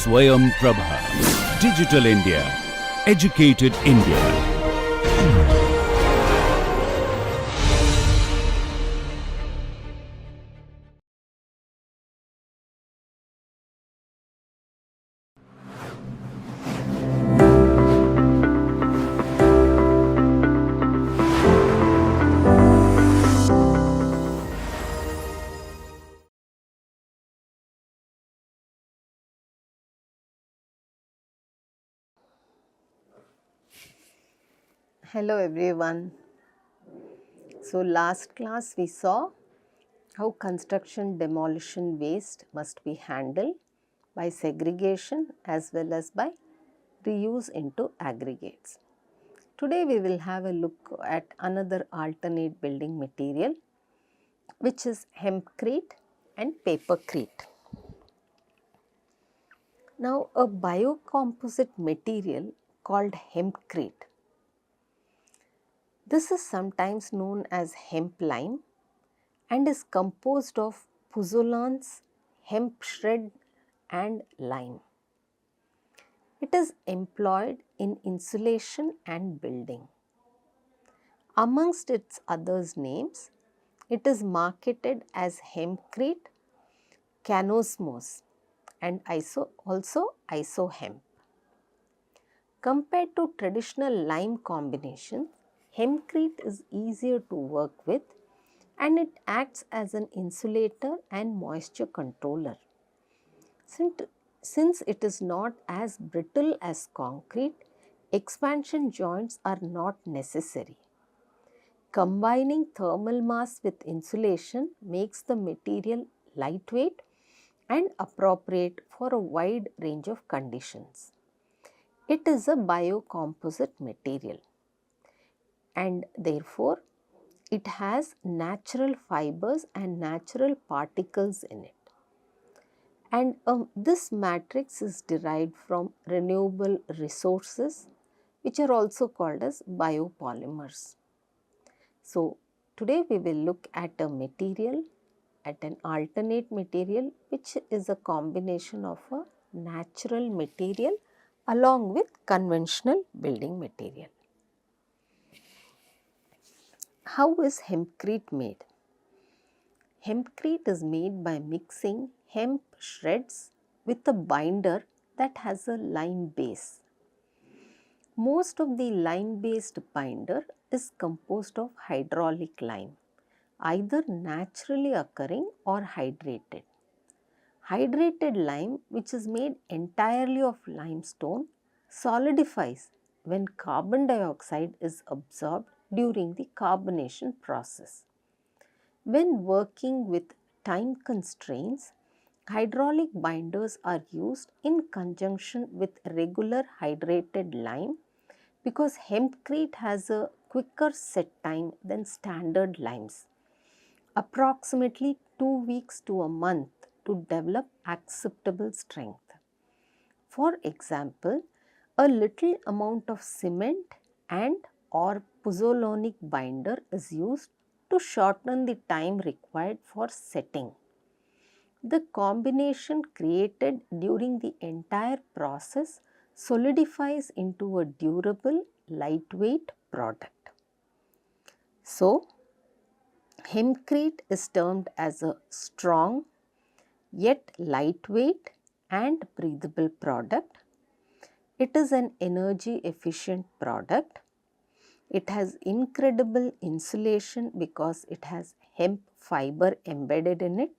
Swayam Prabha. Digital India. Educated India. Hello everyone. So last class we saw how construction demolition waste must be handled by segregation as well as by reuse into aggregates. Today we will have a look at another alternate building material which is hempcrete and papercrete. Now a biocomposite material called hempcrete. This is sometimes known as hemp lime and is composed of pozzolans, hemp shred and lime. It is employed in insulation and building. Amongst its others names, it is marketed as hempcrete, canosmos and also isohemp. Compared to traditional lime combinations, hempcrete is easier to work with and it acts as an insulator and moisture controller. Since it is not as brittle as concrete, expansion joints are not necessary. Combining thermal mass with insulation makes the material lightweight and appropriate for a wide range of conditions. It is a biocomposite material and therefore it has natural fibers and natural particles in it. And this matrix is derived from renewable resources which are also called as biopolymers. So, today we will look at a material, at an alternate material which is a combination of a natural material along with conventional building material. How is hempcrete made? Hempcrete is made by mixing hemp shreds with a binder that has a lime base. Most of the lime-based binder is composed of hydraulic lime, either naturally occurring or hydrated. Hydrated lime, which is made entirely of limestone, solidifies when carbon dioxide is absorbed during the carbonation process. When working with time constraints, hydraulic binders are used in conjunction with regular hydrated lime because hempcrete has a quicker set time than standard limes, approximately 2 weeks to a month to develop acceptable strength. For example, a little amount of cement and or pozzolanic binder is used to shorten the time required for setting. The combination created during the entire process solidifies into a durable, lightweight product. So, hempcrete is termed as a strong yet lightweight and breathable product. It is an energy efficient product. It has incredible insulation because it has hemp fiber embedded in it.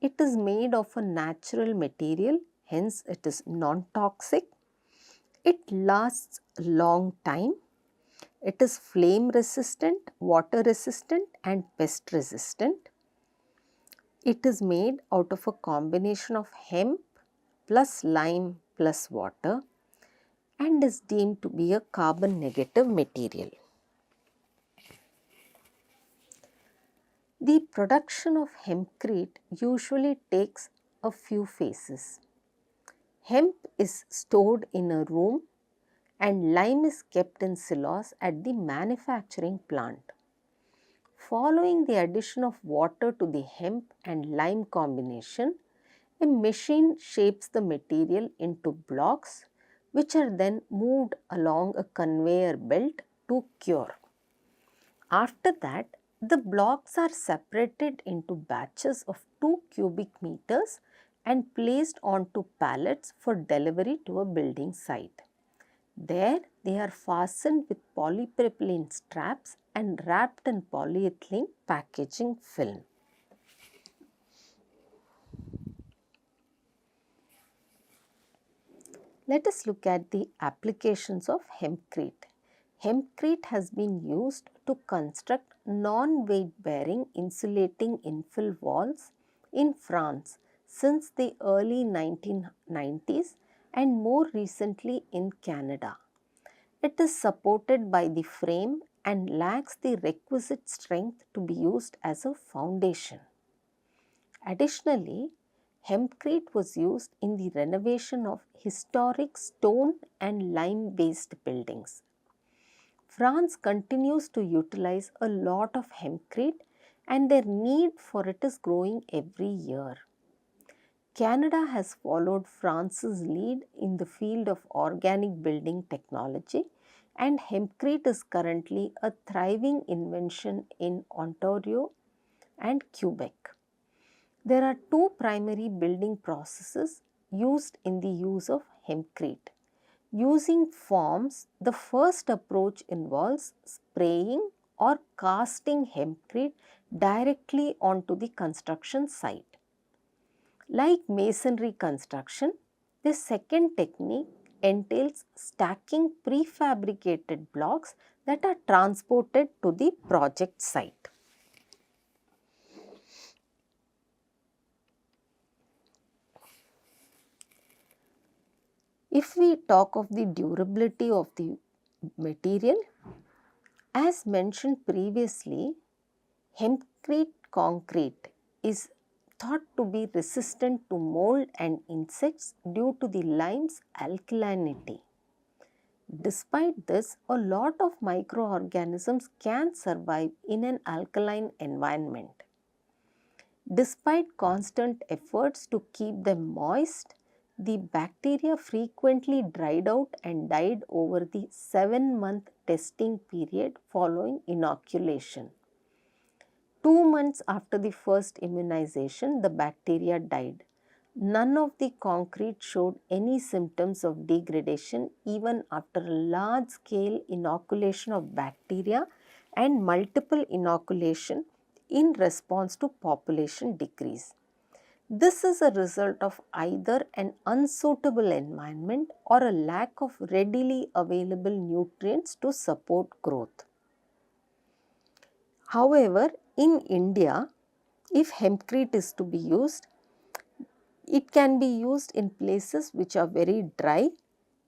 It is made of a natural material, hence it is non-toxic. It lasts a long time. It is flame resistant, water resistant and pest resistant. It is made out of a combination of hemp plus lime plus water and is deemed to be a carbon negative material. The production of hempcrete usually takes a few phases. Hemp is stored in a room and lime is kept in silos at the manufacturing plant. Following the addition of water to the hemp and lime combination, A machine shapes the material into blocks which are then moved along a conveyor belt to cure. After that, the blocks are separated into batches of 2 cubic meters and placed onto pallets for delivery to a building site. There, they are fastened with polypropylene straps and wrapped in polyethylene packaging film. Let us look at the applications of hempcrete. Hempcrete has been used to construct non-weight bearing insulating infill walls in France since the early 1990s and more recently in Canada. It is supported by the frame and lacks the requisite strength to be used as a foundation. Additionally, hempcrete was used in the renovation of historic stone and lime based buildings. France continues to utilize a lot of hempcrete and their need for it is growing every year. Canada has followed France's lead in the field of organic building technology, and hempcrete is currently a thriving invention in Ontario and Quebec. There are two primary building processes used in the use of hempcrete. Using forms, the first approach involves spraying or casting hempcrete directly onto the construction site. Like masonry construction, the second technique entails stacking prefabricated blocks that are transported to the project site. If we talk of the durability of the material, as mentioned previously, hempcrete concrete is thought to be resistant to mold and insects due to the lime's alkalinity. Despite this, a lot of microorganisms can survive in an alkaline environment. Despite constant efforts to keep them moist, the bacteria frequently dried out and died over the 7-month testing period following inoculation. 2 months after the first immunization, the bacteria died. None of the concrete showed any symptoms of degradation even after a large scale inoculation of bacteria and multiple inoculation in response to population decrease. This is a result of either an unsuitable environment or a lack of readily available nutrients to support growth. However, in India, if hempcrete is to be used, it can be used in places which are very dry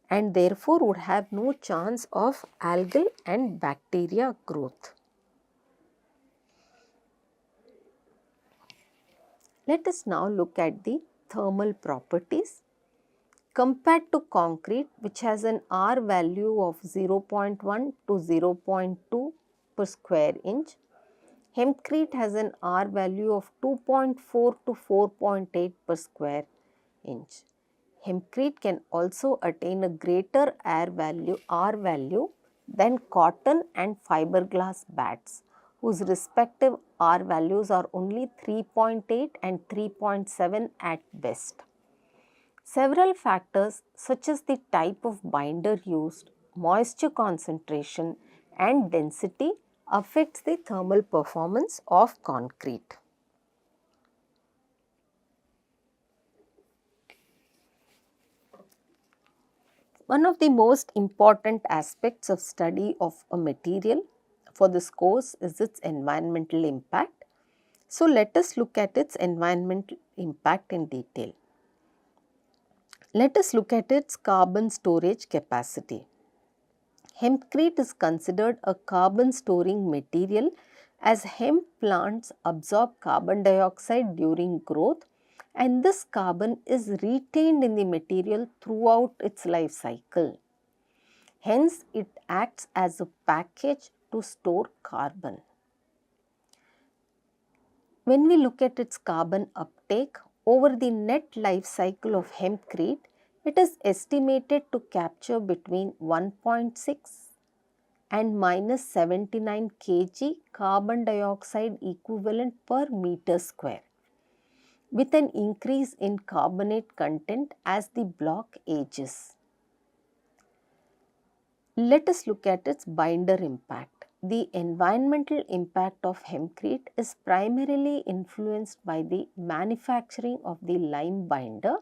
and therefore would have no chance of algal and bacteria growth. Let us now look at the thermal properties. Compared to concrete, which has an R value of 0.1 to 0.2 per square inch, hempcrete has an R value of 2.4 to 4.8 per square inch. Hempcrete can also attain a greater R value than cotton and fiberglass bats, whose respective R values are only 3.8 and 3.7 at best. Several factors such as the type of binder used, moisture concentration and density affects the thermal performance of concrete. One of the most important aspects of study of a material for this course is its environmental impact. So let us look at its environmental impact in detail. Let us look at its carbon storage capacity. Hempcrete is considered a carbon storing material as hemp plants absorb carbon dioxide during growth, and this carbon is retained in the material throughout its life cycle. Hence, it acts as a package to store carbon. When we look at its carbon uptake, Over the net life cycle of hempcrete, it is estimated to capture between 1.6 and minus 79 kg carbon dioxide equivalent per meter square, with an increase in carbonate content as the block ages. Let us look at its binder impact. The environmental impact of hempcrete is primarily influenced by the manufacturing of the lime binder,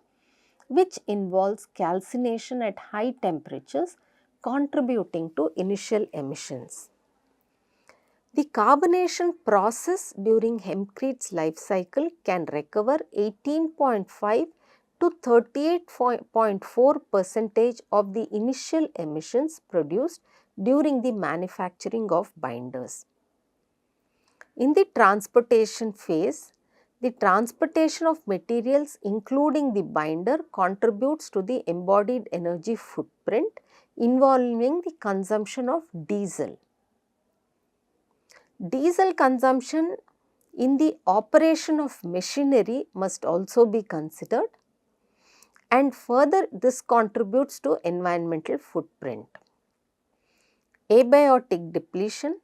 which involves calcination at high temperatures, contributing to initial emissions. The carbonation process during hempcrete's life cycle can recover 18.5 to 38.4% of the initial emissions produced during the manufacturing of binders. In the transportation phase, the transportation of materials including the binder contributes to the embodied energy footprint involving the consumption of diesel. Diesel consumption in the operation of machinery must also be considered, and further this contributes to environmental footprint. Abiotic depletion,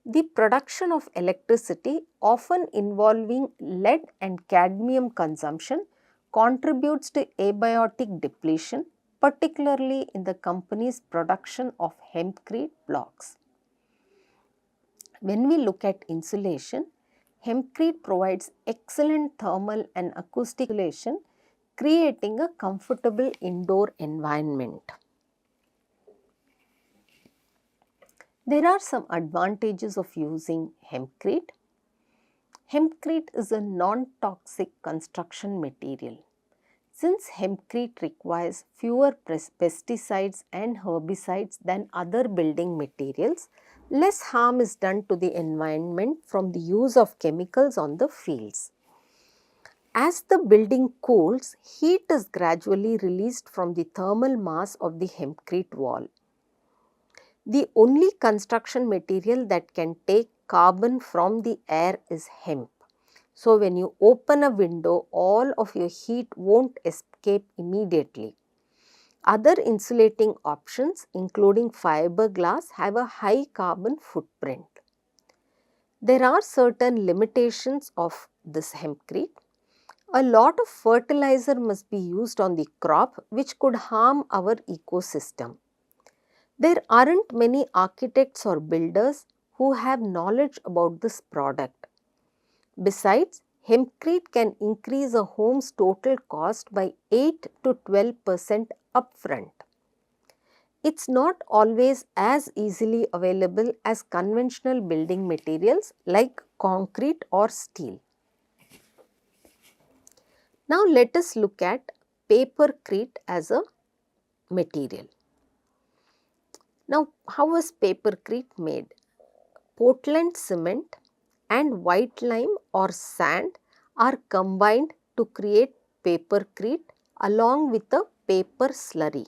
the production of electricity often involving lead and cadmium consumption, contributes to abiotic depletion, particularly in the company's production of hempcrete blocks. When we look at insulation, hempcrete provides excellent thermal and acoustic insulation, creating a comfortable indoor environment. There are some advantages of using hempcrete. Hempcrete is a non-toxic construction material. Since hempcrete requires fewer pesticides and herbicides than other building materials, less harm is done to the environment from the use of chemicals on the fields. As the building cools, heat is gradually released from the thermal mass of the hempcrete wall. The only construction material that can take carbon from the air is hemp. So, when you open a window, all of your heat won't escape immediately. Other insulating options, including fiberglass, have a high carbon footprint. There are certain limitations of this hempcrete. A lot of fertilizer must be used on the crop, which could harm our ecosystem. There aren't many architects or builders who have knowledge about this product. Besides, hempcrete can increase a home's total cost by 8 to 12% upfront. It's not always as easily available as conventional building materials like concrete or steel. Now let us look at papercrete as a material. Now, how is papercrete made? Portland cement and white lime or sand are combined to create papercrete along with a paper slurry.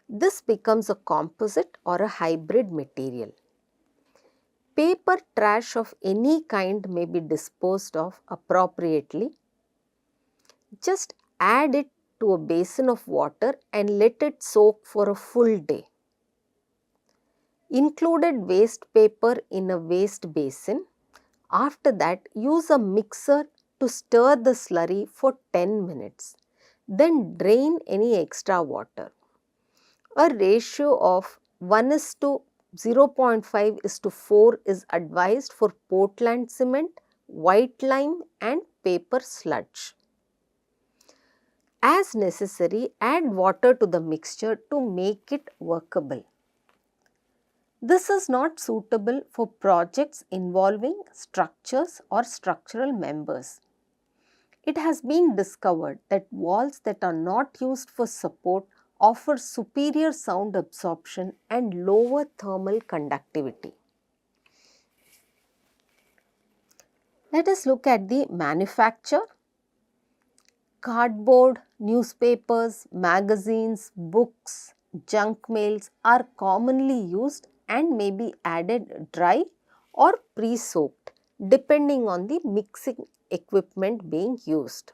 This becomes a composite or a hybrid material. Paper trash of any kind may be disposed of appropriately. Just add it to a basin of water and let it soak for a full day. Included waste paper in a waste basin. After that, use a mixer to stir the slurry for 10 minutes. Then drain any extra water. A ratio of 1:0.5:4 is advised for Portland cement, white lime and paper sludge. As necessary, add water to the mixture to make it workable. This is not suitable for projects involving structures or structural members. It has been discovered that walls that are not used for support offer superior sound absorption and lower thermal conductivity. Let us look at the manufacture. Cardboard, newspapers, magazines, books, junk mails are commonly used and may be added dry or pre-soaked depending on the mixing equipment being used.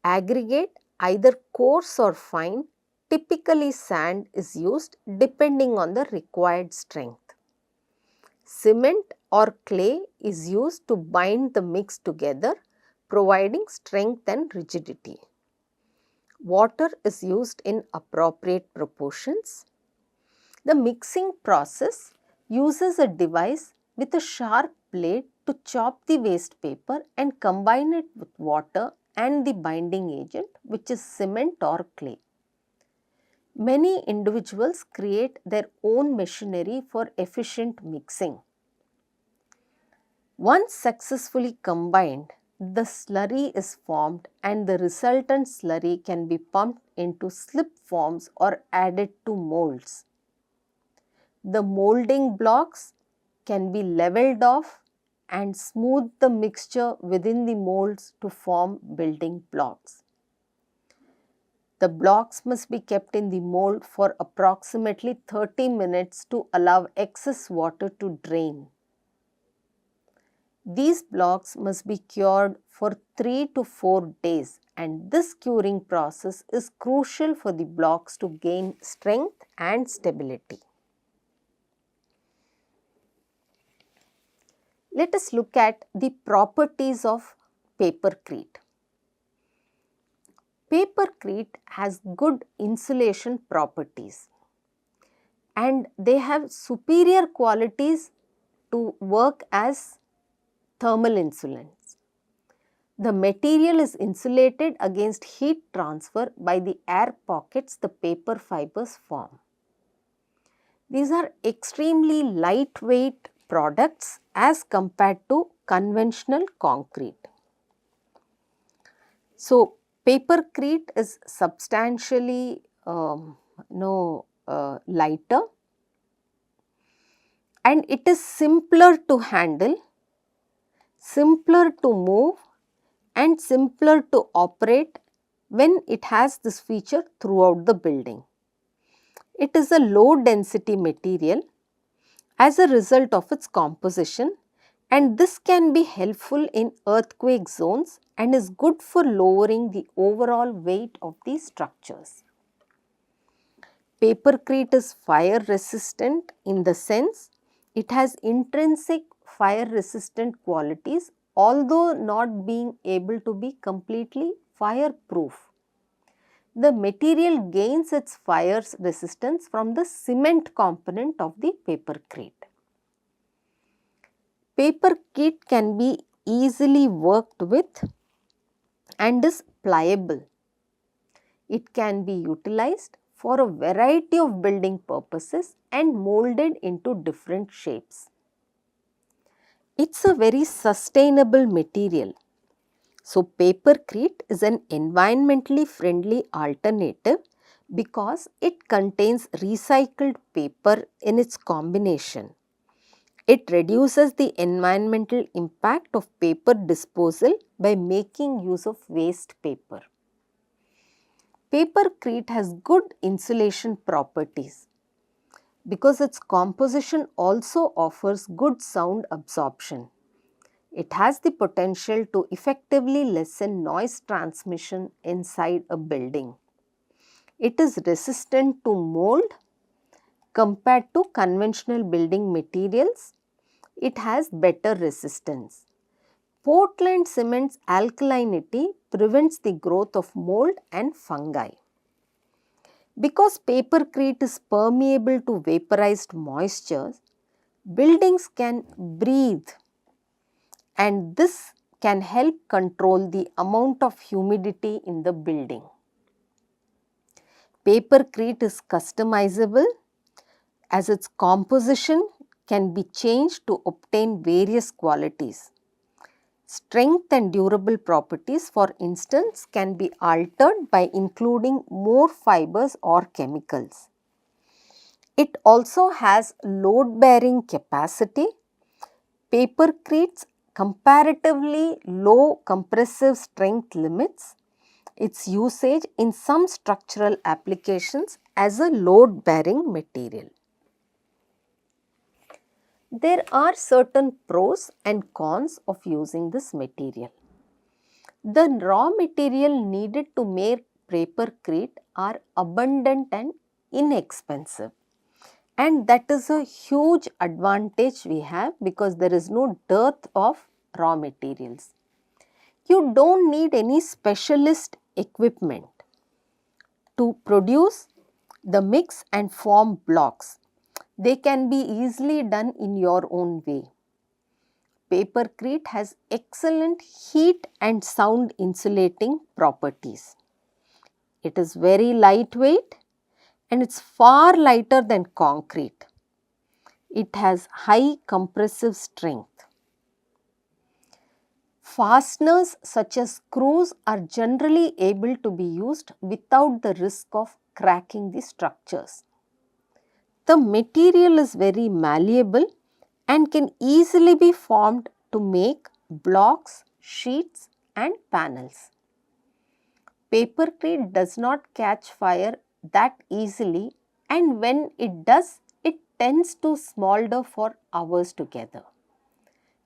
Aggregate, either coarse or fine, typically sand is used depending on the required strength. Cement or clay is used to bind the mix together, providing strength and rigidity. Water is used in appropriate proportions. The mixing process uses a device with a sharp blade to chop the waste paper and combine it with water and the binding agent, which is cement or clay. Many individuals create their own machinery for efficient mixing. Once successfully combined, the slurry is formed and the resultant slurry can be pumped into slip forms or added to molds. The molding blocks can be leveled off and smooth the mixture within the molds to form building blocks. The blocks must be kept in the mold for approximately 30 minutes to allow excess water to drain. These blocks must be cured for 3 to 4 days, and this curing process is crucial for the blocks to gain strength and stability. Let us look at the properties of papercrete. Papercrete has good insulation properties and they have superior qualities to work as thermal insulants. The material is insulated against heat transfer by the air pockets the paper fibers form. These are extremely lightweight products as compared to conventional concrete. So, papercrete is substantially lighter and it is simpler to handle, simpler to move and simpler to operate when it has this feature throughout the building. It is a low density material as a result of its composition, and this can be helpful in earthquake zones and is good for lowering the overall weight of these structures. Papercrete is fire resistant in the sense it has intrinsic fire resistant qualities, although not being able to be completely fireproof. The material gains its fire resistance from the cement component of the papercrete. Papercrete can be easily worked with and is pliable. It can be utilized for a variety of building purposes and molded into different shapes. It's a very sustainable material. So, papercrete is an environmentally friendly alternative because it contains recycled paper in its combination. It reduces the environmental impact of paper disposal by making use of waste paper. Papercrete has good insulation properties because its composition also offers good sound absorption. It has the potential to effectively lessen noise transmission inside a building. It is resistant to mold compared to conventional building materials. It has better resistance. Portland cement's alkalinity prevents the growth of mold and fungi. Because papercrete is permeable to vaporized moisture, buildings can breathe, and this can help control the amount of humidity in the building. Papercrete is customizable as its composition can be changed to obtain various qualities. Strength and durable properties, for instance, can be altered by including more fibers or chemicals. It also has load-bearing capacity. Papercrete's comparatively low compressive strength limits its usage in some structural applications as a load-bearing material. There are certain pros and cons of using this material. The raw material needed to make papercrete are abundant and inexpensive. And that is a huge advantage we have because there is no dearth of raw materials. You don't need any specialist equipment to produce the mix and form blocks. They can be easily done in your own way. Papercrete has excellent heat and sound insulating properties. It is very lightweight and it's far lighter than concrete. It has high compressive strength. Fasteners such as screws are generally able to be used without the risk of cracking the structures. The material is very malleable and can easily be formed to make blocks, sheets and panels. Papercrete does not catch fire that easily, and when it does, it tends to smolder for hours together.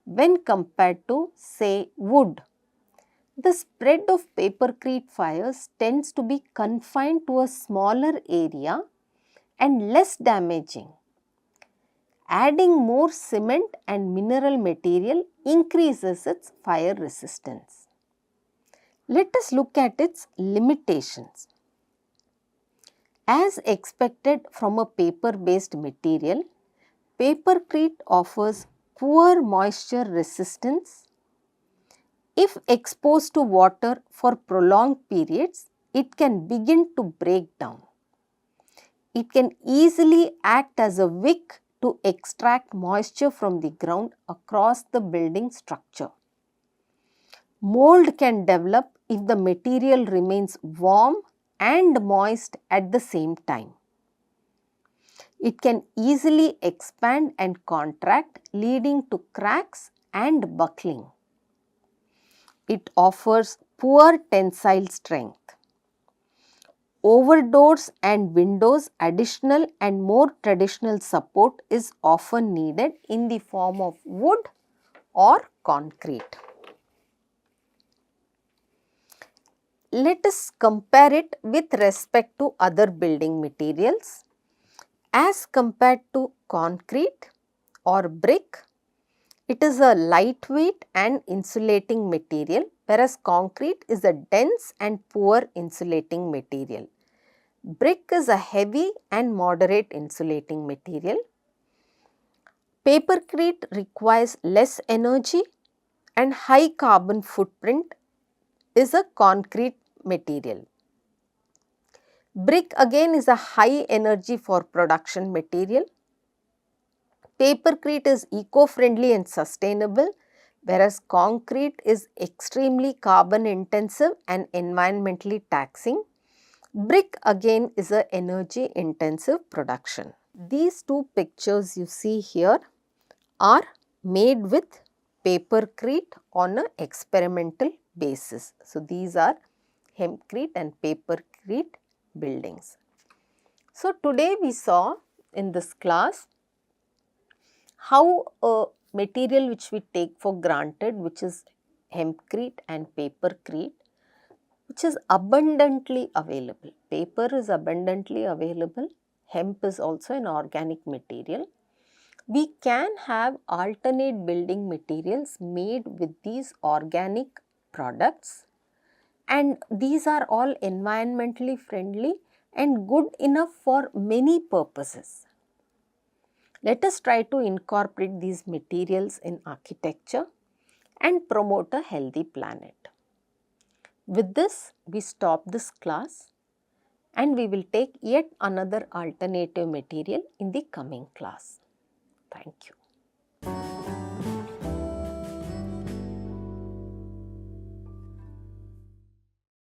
When compared to, say, wood, the spread of papercrete fires tends to be confined to a smaller area and less damaging. Adding more cement and mineral material increases its fire resistance. Let us look at its limitations. As expected from a paper-based material, papercrete offers poor moisture resistance. If exposed to water for prolonged periods, it can begin to break down. It can easily act as a wick to extract moisture from the ground across the building structure. Mold can develop if the material remains warm and moist at the same time. It can easily expand and contract, leading to cracks and buckling. It offers poor tensile strength. Over doors and windows, additional and more traditional support is often needed in the form of wood or concrete. Let us compare it with respect to other building materials. As compared to concrete or brick, it is a lightweight and insulating material, whereas concrete is a dense and poor insulating material. Brick is a heavy and moderate insulating material. Papercrete requires less energy and high carbon footprint is a concrete material. Brick again is a high energy for production material. Papercrete is eco-friendly and sustainable, whereas concrete is extremely carbon intensive and environmentally taxing. Brick again is a energy intensive production. These two pictures you see here are made with papercrete on an experimental basis. So, these are hempcrete and papercrete buildings. So, today we saw in this class how a material which we take for granted, which is hempcrete and papercrete, which is abundantly available. Paper is abundantly available, hemp is also an organic material. We can have alternate building materials made with these organic products, and these are all environmentally friendly and good enough for many purposes. Let us try to incorporate these materials in architecture and promote a healthy planet. With this, we stop this class and we will take yet another alternative material in the coming class. Thank you.